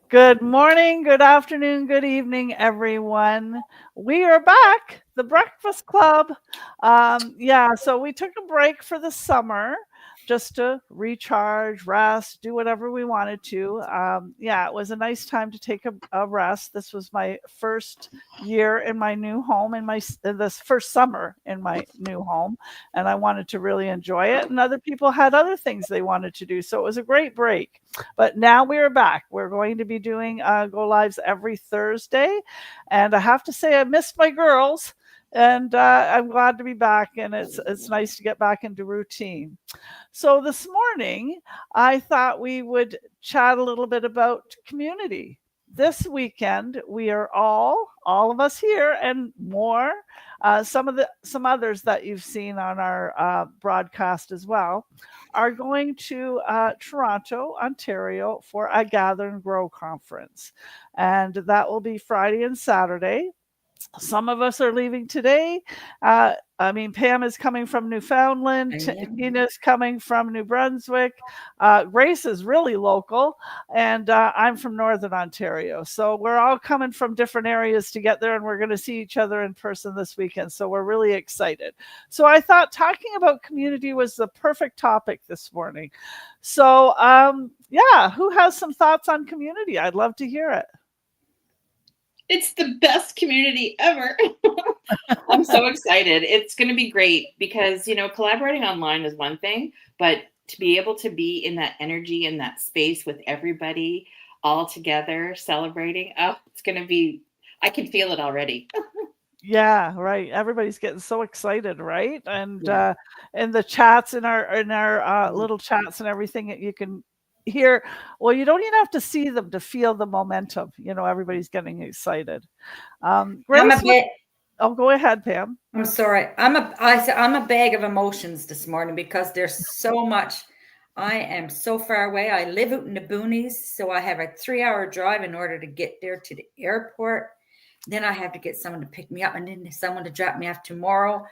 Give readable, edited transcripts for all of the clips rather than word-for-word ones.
Good morning, good afternoon, good evening, everyone. We are back, the Breakfast Club. So we took a break for the summer just to recharge, rest, do whatever we wanted to. It was a nice time to take a rest. This was my first year in my new home, this first summer in my new home, and I wanted to really enjoy it. And other people had other things they wanted to do, so it was a great break. But now we are back. We're going to be doing go lives every Thursday, and I have to say I missed my girls, and I'm glad to be back. And it's nice to get back into routine. So this morning, I thought we would chat a little bit about community. This weekend, we are all of us here and more, some others that you've seen on our broadcast as well, are going to Toronto, Ontario for a Gather and Grow conference. And that will be Friday and Saturday. Some of us are leaving today. Pam is coming from Newfoundland. Tina's coming from New Brunswick. Grace is really local, and I'm from Northern Ontario. So we're all coming from different areas to get there, and we're going to see each other in person this weekend. So we're really excited. So I thought talking about community was the perfect topic this morning. So, who has some thoughts on community? I'd love to hear it. It's the best community ever. I'm so excited. It's going to be great because, collaborating online is one thing, but to be able to be in that energy and that space with everybody all together celebrating, it's going to be, I can feel it already. Yeah, right. Everybody's getting so excited, right? And in the chats in our little chats and everything, you can hear. Well, you don't even have to see them to feel the momentum. Everybody's getting excited. Grace, go ahead, Pam. I'm sorry. I'm a bag of emotions this morning because there's so much. I am so far away. I live out in the boonies, so I have a 3-hour drive in order to get there to the airport. Then I have to get someone to pick me up and then someone to drop me off tomorrow.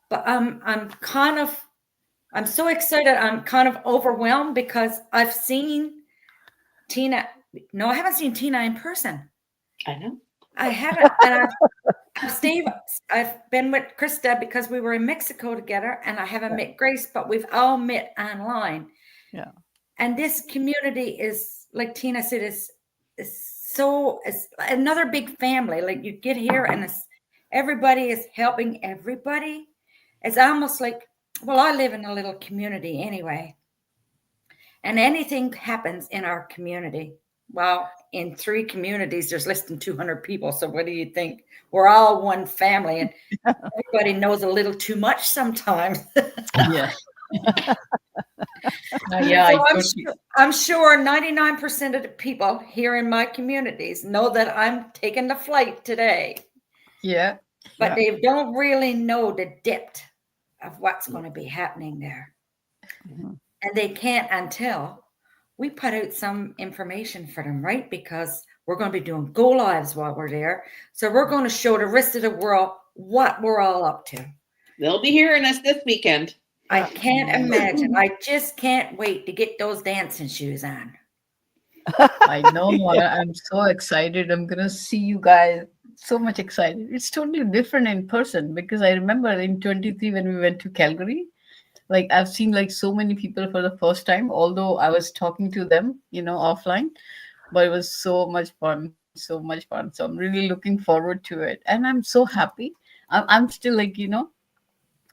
But I'm so excited. I'm kind of overwhelmed because I've seen Tina. No, I haven't seen Tina in person. I know. I haven't. And I've been with Krista because we were in Mexico together, and I haven't met Grace, but we've all met online. Yeah. And this community is, like Tina said, is another big family. Like you get here and everybody is helping everybody. It's almost like, well, I live in a little community anyway. And anything happens in our community. Well, in 3 communities, there's less than 200 people. So what do you think? We're all one family, and everybody knows a little too much sometimes. Yeah. So I'm sure 99% of the people here in my communities know that I'm taking the flight today. Yeah. But they don't really know the depth of what's going to be happening there. Mm-hmm. And they can't until we put out some information for them, right? Because we're going to be doing go lives while we're there. So we're going to show the rest of the world what we're all up to. They'll be hearing us this weekend. I can't imagine. I just can't wait to get those dancing shoes on. I know. I'm so excited. I'm going to see you guys. So much excited. It's totally different in person because I remember in 23 when we went to Calgary, like I've seen like so many people for the first time, although I was talking to them, offline, but it was so much fun. So I'm really looking forward to it. And I'm so happy. I'm still like,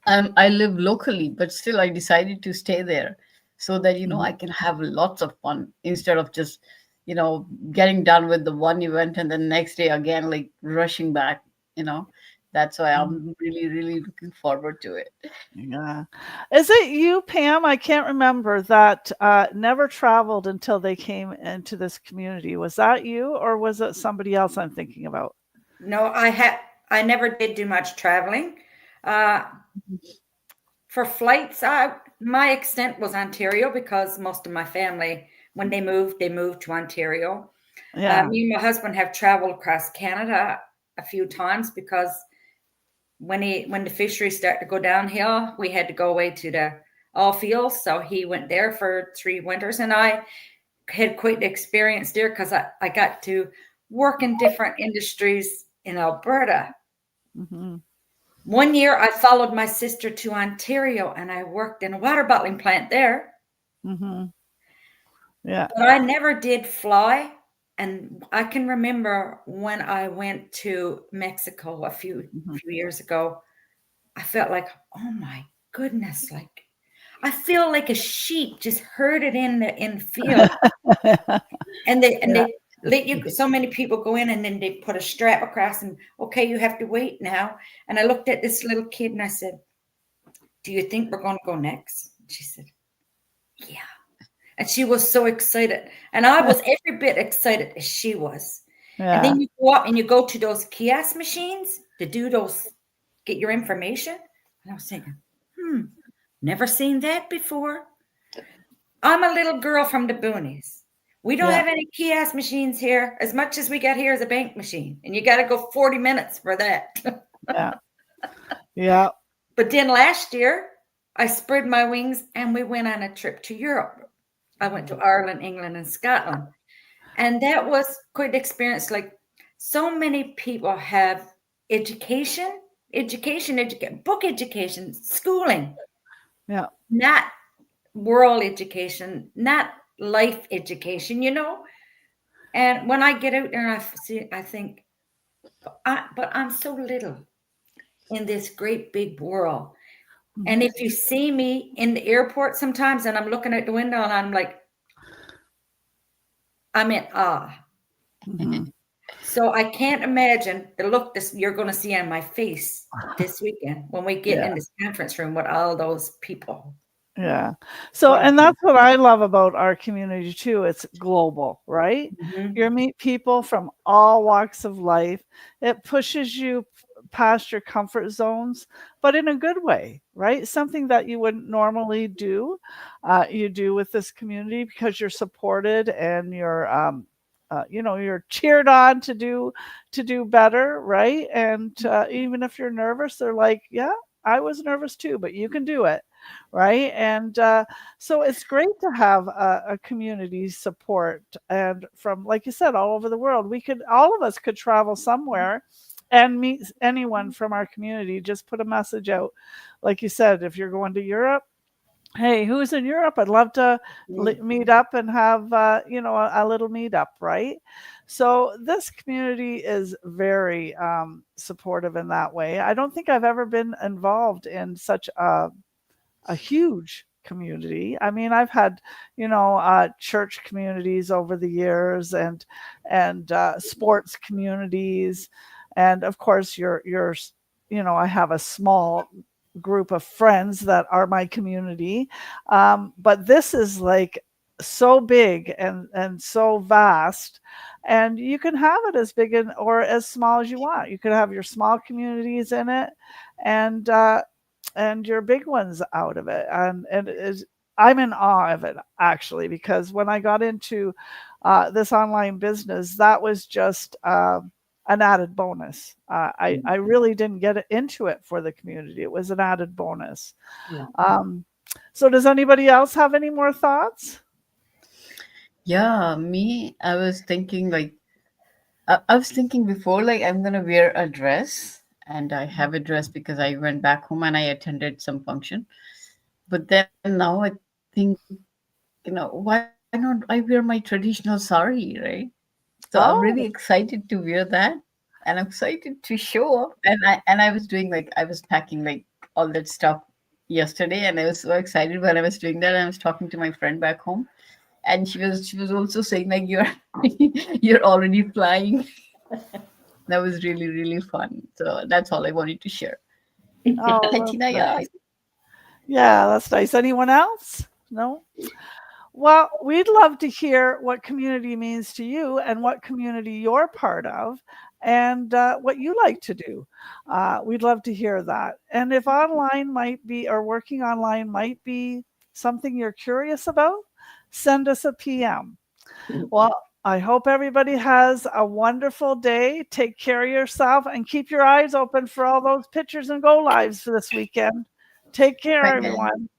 I live locally, but still I decided to stay there so that, I can have lots of fun instead of just, getting done with the one event and the next day again, like rushing back, That's why I'm really, really looking forward to it. Yeah. Is it you, Pam? I can't remember that never traveled until they came into this community. Was that you or was it somebody else I'm thinking about? No, I never did do much traveling. For flights, my extent was Ontario because most of my family, when they moved to Ontario. Yeah. Me and my husband have traveled across Canada a few times because when the fisheries started to go downhill, we had to go away to the oil fields. So he went there for 3 winters, and I had quite the experience there because I got to work in different industries in Alberta. Mm-hmm. One year I followed my sister to Ontario and I worked in a water bottling plant there. Mm-hmm. Yeah. But I never did fly. And I can remember when I went to Mexico a few years ago, I felt like, oh my goodness, like I feel like a sheep just herded in the field. And they let you, so many people go in and then they put a strap across and, okay, you have to wait now. And I looked at this little kid and I said, do you think we're going to go next? She said, yeah. And she was so excited. And I was every bit excited as she was. Yeah. And then you go up and you go to those kiosk machines to do those, get your information. And I was thinking, never seen that before. I'm a little girl from the boonies. We don't have any kiosk machines here. As much as we got here is a bank machine. And you got to go 40 minutes for that. Yeah. Yeah. But then last year, I spread my wings and we went on a trip to Europe. I went to Ireland, England, and Scotland. And that was quite an experience. Like so many people have education, book education, schooling. Yeah. Not world education, not life education, you know? And when I get out there, I think, but I'm so little in this great big world. And if you see me in the airport sometimes and I'm looking out the window and I'm like, I'm in awe. Mm-hmm. So I can't imagine the look you're going to see on my face this weekend when we get in this conference room with all those people. Yeah. So, and that's what I love about our community too. It's global, right? Mm-hmm. You meet people from all walks of life. It pushes you past your comfort zones, but in a good way, right? Something that you wouldn't normally do, you do with this community because you're supported and you're, you're cheered on to do better, right? And even if you're nervous, they're like, yeah, I was nervous too, but you can do it. Right. And so it's great to have a community support. And from, like you said, all over the world, all of us could travel somewhere and meet anyone from our community. Just put a message out. Like you said, if you're going to Europe, hey, who's in Europe? I'd love to meet up and have, a little meetup, right? So this community is very supportive in that way. I don't think I've ever been involved in such a huge community. I mean, I've had, church communities over the years and sports communities. And of course, I have a small group of friends that are my community. But this is like so big and so vast. And you can have it as big or as small as you want. You could have your small communities in it and your big ones out of it. And I'm in awe of it, actually, because when I got into this online business, that was just an added bonus. I really didn't get into it for the community. It was an added bonus. Yeah. So does anybody else have any more thoughts? Yeah, I was thinking I was thinking before, like I'm going to wear a dress. And I have a dress because I went back home and I attended some function. But then now I think, why not I wear my traditional sari, right? So I'm really excited to wear that. And I'm excited to show up. And I was doing I was packing all that stuff yesterday. And I was so excited when I was doing that. I was talking to my friend back home. And she was also saying you're already flying. That was really, really fun. So that's all I wanted to share. Oh, Tina, nice. Yeah, that's nice. Anyone else? No? Well, we'd love to hear what community means to you and what community you're part of and what you like to do. We'd love to hear that. And if online might be, or working online might be something you're curious about, send us a PM. Well, I hope everybody has a wonderful day. Take care of yourself and keep your eyes open for all those pictures and go lives for this weekend. Take care, everyone.